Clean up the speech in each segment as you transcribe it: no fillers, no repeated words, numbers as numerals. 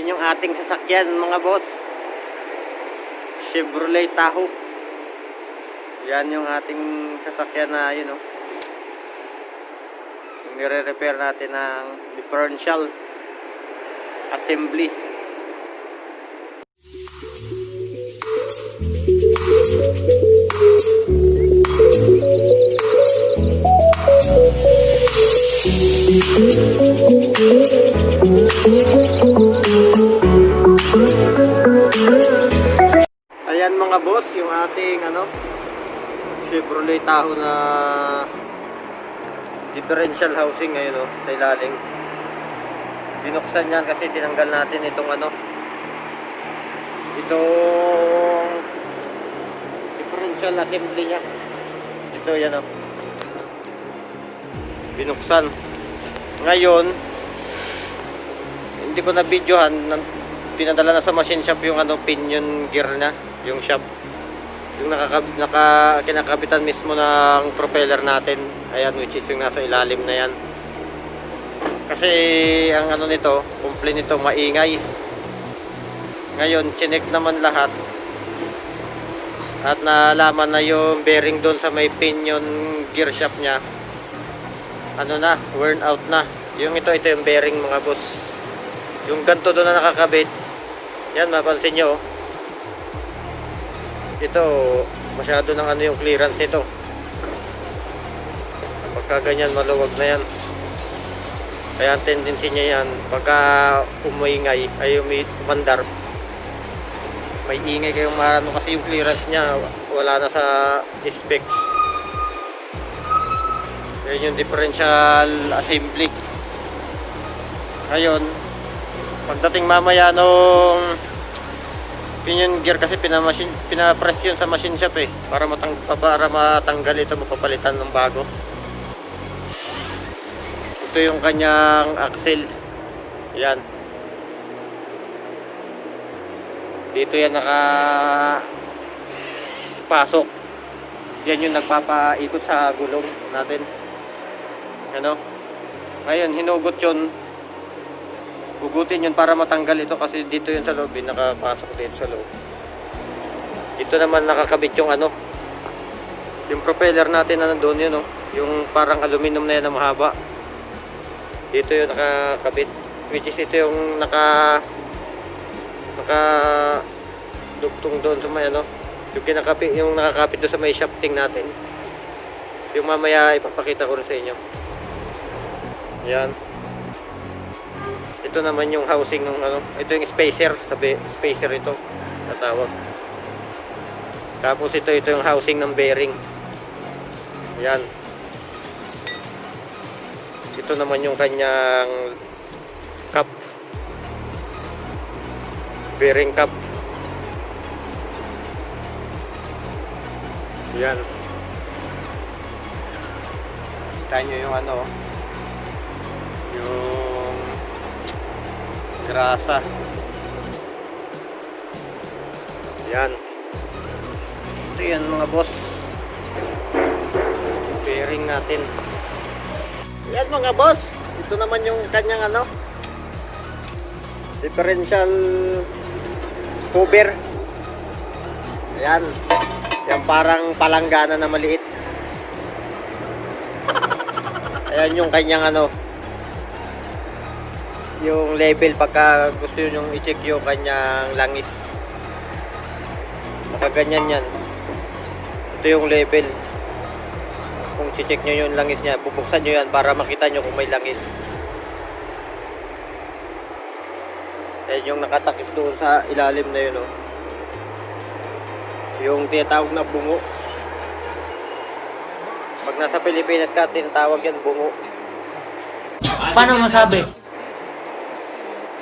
Yan yung ating sasakyan mga boss. Chevrolet Tahoe. Yan yung ating sasakyan na yun oh. Nire-repair natin ng differential assembly. Ayan mga boss, yung ating Chevrolet Tahoe na differential housing ngayon sa ilalim. Binuksan yan kasi tinanggal natin itong itong differential assembly nya. Ito yan binuksan. Ngayon hindi ko na videohan, pinadala na sa machine shop yung pinion gear na, yung shop, yung kinakabitan mismo ng propeller natin. Ayan, which is yung nasa ilalim na yan. Kasi ang nito, complaint nito, maingay. Ngayon chinek naman lahat at nalaman na yung bearing doon sa may pinion gear shop nya worn out na. Ito yung bearing mga boss. Yung ganto doon na nakakabit, yan mapansin nyo ito masyado ng yung clearance nito. Pagka ganyan maluwag na yan, kaya ang tendency niya yan pagka umaingay ay umandar, may ingay kayong kasi yung clearance niya wala na sa specs. Yan yung differential assembly. Ngayon pagdating mamaya nung pinion gear, kasi pinapress yun sa machine shop para matanggal ito, mapapalitan ng bago. Ito yung kanyang axle. Yan. Dito yan nakapasok. Yan yung nagpapaikot sa gulong natin. Ngayon hinugot yun, hugutin yun para matanggal ito, kasi dito yun sa loob, nakapasok dito sa loob. Dito naman nakakabit yung yung propeller natin na nandoon yun yung parang aluminum na yan na mahaba. Dito yun nakakabit, which is ito yung dugtong doon sa may yung nakakapit doon sa may shafting natin. Yung mamaya ipapakita ko rin sa inyo. Yan. Ito naman yung housing ng ito yung spacer, spacer ito natawag. Tapos ito yung housing ng bearing. Yan. Ito naman yung kanyang cap, bearing cap. Yan. Kita nyo yung yung grasa. Yan. Ito yan mga boss, bearing natin. Yan mga boss, ito naman yung kanyang differential cover. Yan. Yan parang palanggana na maliit. Ayan yung kanyang yung level pagka gusto nyo yung i-check yung kanyang langis. Ganyan yan. Ito yung level. Kung i-check nyo yung langis nya, bubuksan nyo yan para makita nyo kung may langis. Ayan yung nakatakip doon sa ilalim na yun yung tinatawag na bungo. Pag nasa Pilipinas ka, tinatawag yan bungo. Paano masabi?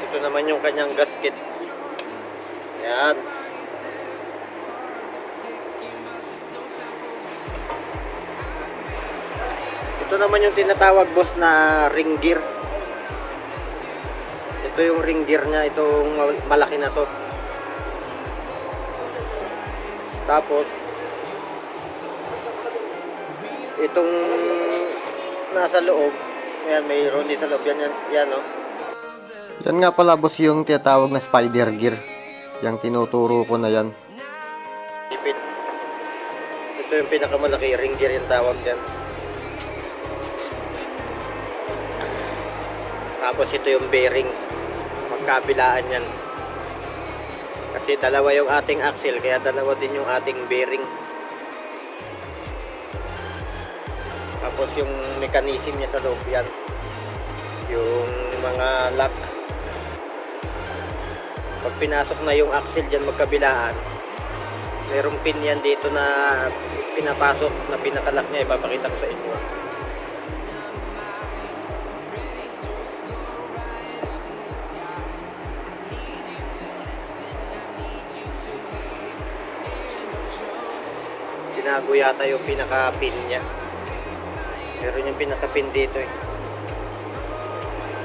Ito naman yung kanyang gasket. Yan. Ito naman yung tinatawag boss na ring gear. Ito yung ring gear nya, itong malaki na to. Tapos itong nasa loob, ayan, mayroon din sa loob yan Yan nga pala boss yung tinatawag na spider gear. Yung tinuturo ko na yan. Ipit. Ito yung pinakamalaki, ring gear yung tawag yan. Tapos ito yung bearing. Magkabilaan yan. Kasi dalawa yung ating axle, kaya dalawa din yung ating bearing. Tapos yung mechanism niya sa loob yan. Yung mga lock. Pag pinasok na yung axle dyan magkabilaan, mayroong pin yan dito na pinapasok na pinakalock niya. Ipapakita ko sa inyo. Tinago yata yung pinaka-pin niya. Meron yung pinaka-pin dito eh.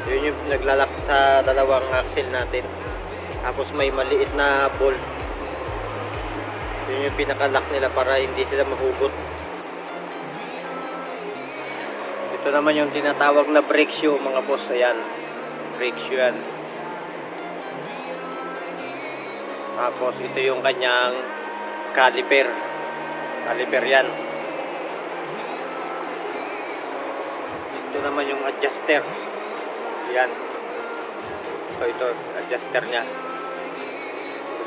Yun yung naglalak sa dalawang axle natin. Tapos may maliit na bolt. Yun yung pinaka-lock nila para hindi sila mahugot. Ito naman yung tinatawag na brake shoe mga boss. Ayan. Brake shoe yan. Tapos ito yung kanyang caliper. Caliper yan. Ito naman yung adjuster. Yan. Ito adjuster nya.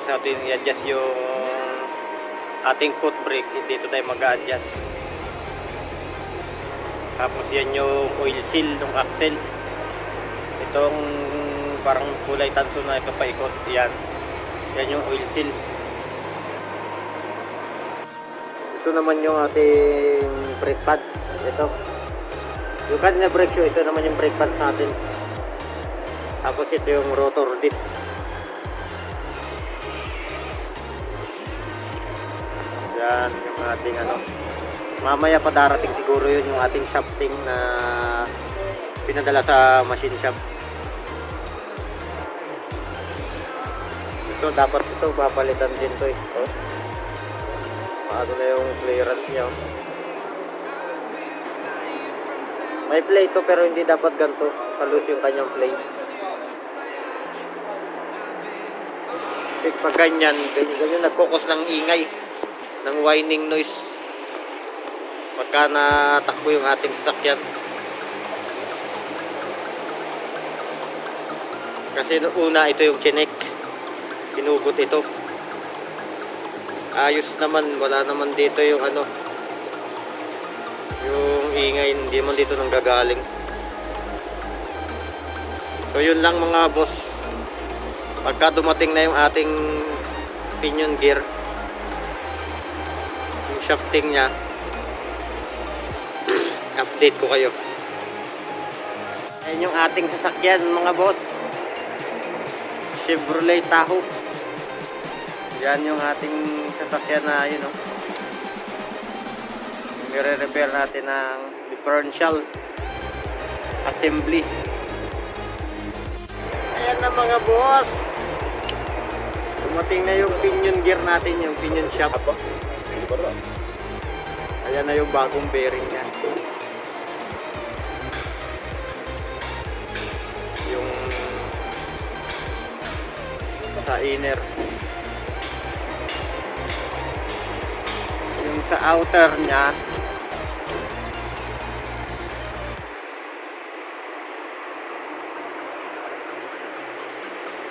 Gusto natin i-adjust yung ating foot brake. Dito tayo mag-a-adjust. Tapos yan yung oil seal ng axle. Itong parang kulay tanso na ito paikot. Yan. Yan yung oil seal. Ito naman yung ating brake pads. Ito. Yung kanya brake shoe, ito naman yung brake pads natin. Tapos ito yung rotor disc. Yan yung ating ano. Mamaya pa darating siguro yun yung ating shafting na pinadala sa machine shop. Ito dapat ito papalitan din to eh. Oh. Paano na yung clearance niya. May plate to pero hindi dapat ganito. Palus yung kanyang plate. Kasi pag ganyan nagkukos ng ingay, ng whining noise pagka natakbo yung ating sasakyan. Kasi noong una ito yung chinek, pinugot ito. Ayos naman, wala naman dito yung ano, yung ingay, hindi man dito nang gagaling. So yun lang mga boss. Pagka dumating na yung ating pinion gear, yung shafting nya, update ko kayo. Ayan yung ating sasakyan mga boss, Chevrolet Tahoe. Yan yung ating sasakyan na yun oh. Nire-repair natin ng differential assembly. Ayan na mga boss, dumating na yung pinion gear natin, yung pinion shaft. Ayan na yung bagong bearing nya. Yung sa inner, yung sa outer nya.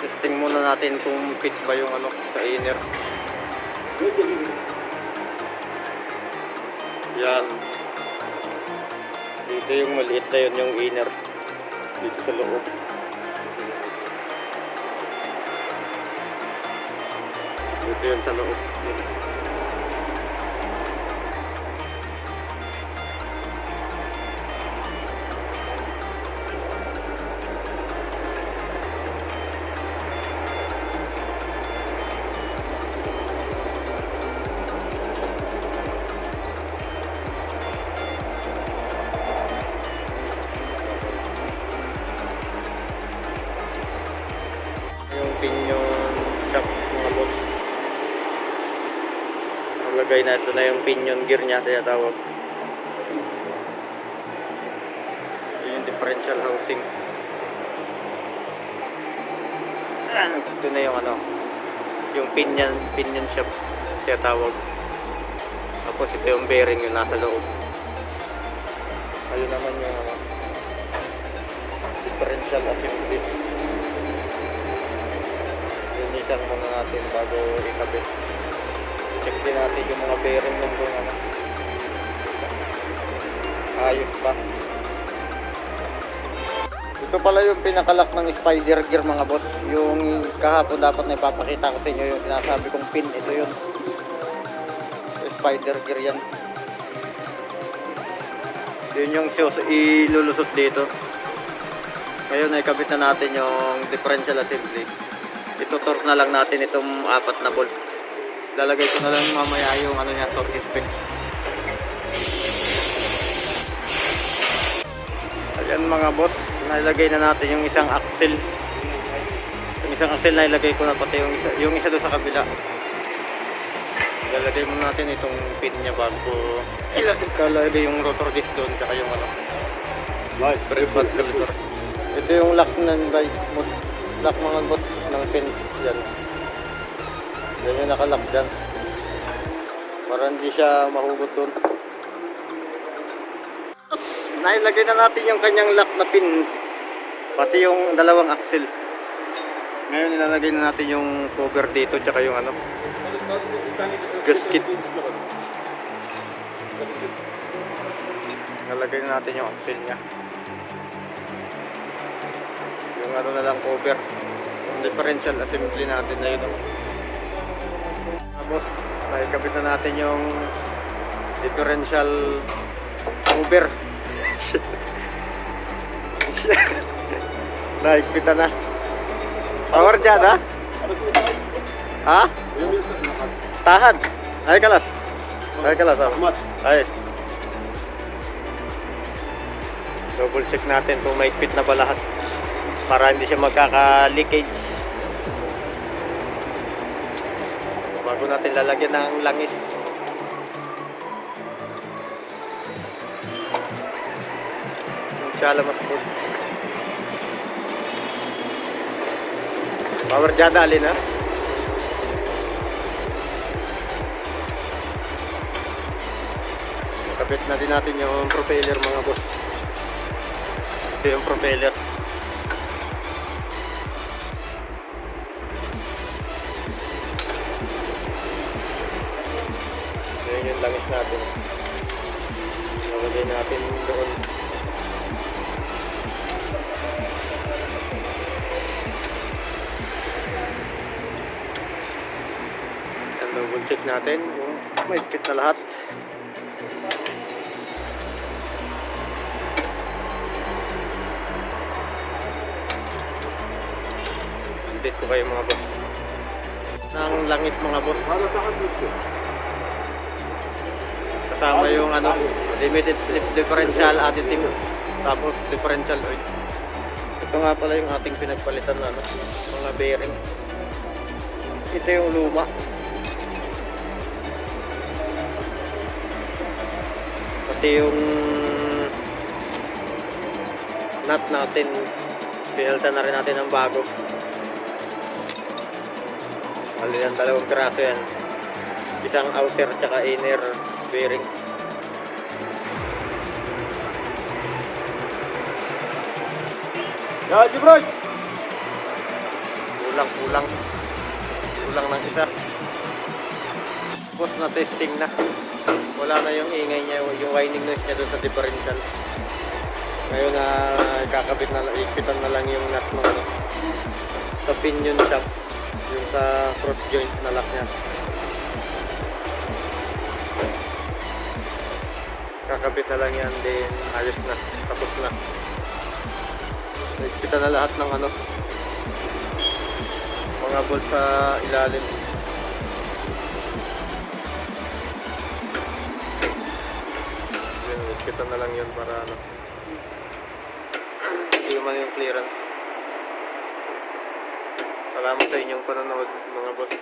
Testing muna natin kung fit ba yung ano sa inner. Yan. Dito yung maliit na yun yung inner. Dito sa loob. Dito yun sa loob. Pinion shop mga boss. Ang lagay na ito na yung pinion gear nya, tinatawag. Yung differential housing. Ito na yung ano, yung pinion shop tinatawag. Tapos ito yung bearing yung nasa loob. Ayun naman yung ano, differential assembly. Linisan muna natin bago ikabit. Check din natin yung mga bearing ng kung ano, ayos pa. Ito pala yung pinakalock ng spider gear mga boss. Yung kahapon dapat na ipapakita ko sa inyo yung sinasabi kong pin. Ito yun. Yung spider gear yan. Yun yung ilulusot dito. Ngayon ay kabit na natin yung differential assembly. Itutorque na lang natin itong 4 na bolt. Lalagay ko na lang mamaya yung ano niya, torque specs. Ayan mga boss, nalagay na natin yung isang axle. Yung isang axle na ilagay ko na pati yung isa doon sa kabila. Lalagay mo natin itong pin niya bago ilalagay yung rotor disc doon tsaka yung ano. Brake rotor. Ito yung lock lock mga boss ng pin yan. Yan yung nakalock dyan. Para hindi siya mahugot doon. Nailagay na natin yung kanyang lock na pin, pati yung dalawang axle. Ngayon ilalagay na natin yung cover dito tsaka yung ano, gasket. Nalagay na natin yung axle nya, yung ano na lang cover, yung differential assembly natin na yun. Tapos naikabit na natin yung differential cover. Naigpitan na. Power dyan ha? Ha? Tahan. Ay kalas. Ay kalas. Ay. Double check natin kung maigpit na ba lahat para hindi siya magkaka-leakage. Bago natin lalagyan ng langis. Salamat po. Power jada alin ha. Nakabit na din natin yung propeller mga boss. Ito yung propeller. Yan yung langis natin. Nalagay natin doon. Double check natin yung maigpit na lahat. Update ko kayo mga boss ng langis mga boss. Kasama yung ano, limited slip differential additive, tapos differential oil. Ito nga pala yung ating pinagpalitan na ano, mga bearing. Ito yung luma. Pati yung nut natin, pinalitan na rin natin ng bago. Halo yan, 2 piraso yan. Isang outer tsaka inner bearing. Yaji bro! Kulang ng isa. Tapos na testing na. Wala na yung ingay niya, yung whining noise niya doon sa differential. Ngayon na kakabit na, ipitan na lang yung nut ng ano, sa pinion shop, yung sa cross joint na lock niya. Kakabit na lang yan, din ayos na, tapos na. Ipitan na lahat ng ano, mga bolt sa ilalim. Kita na lang yun para ano, hindi man yung clearance. Salamat sa inyong panonood mga boss.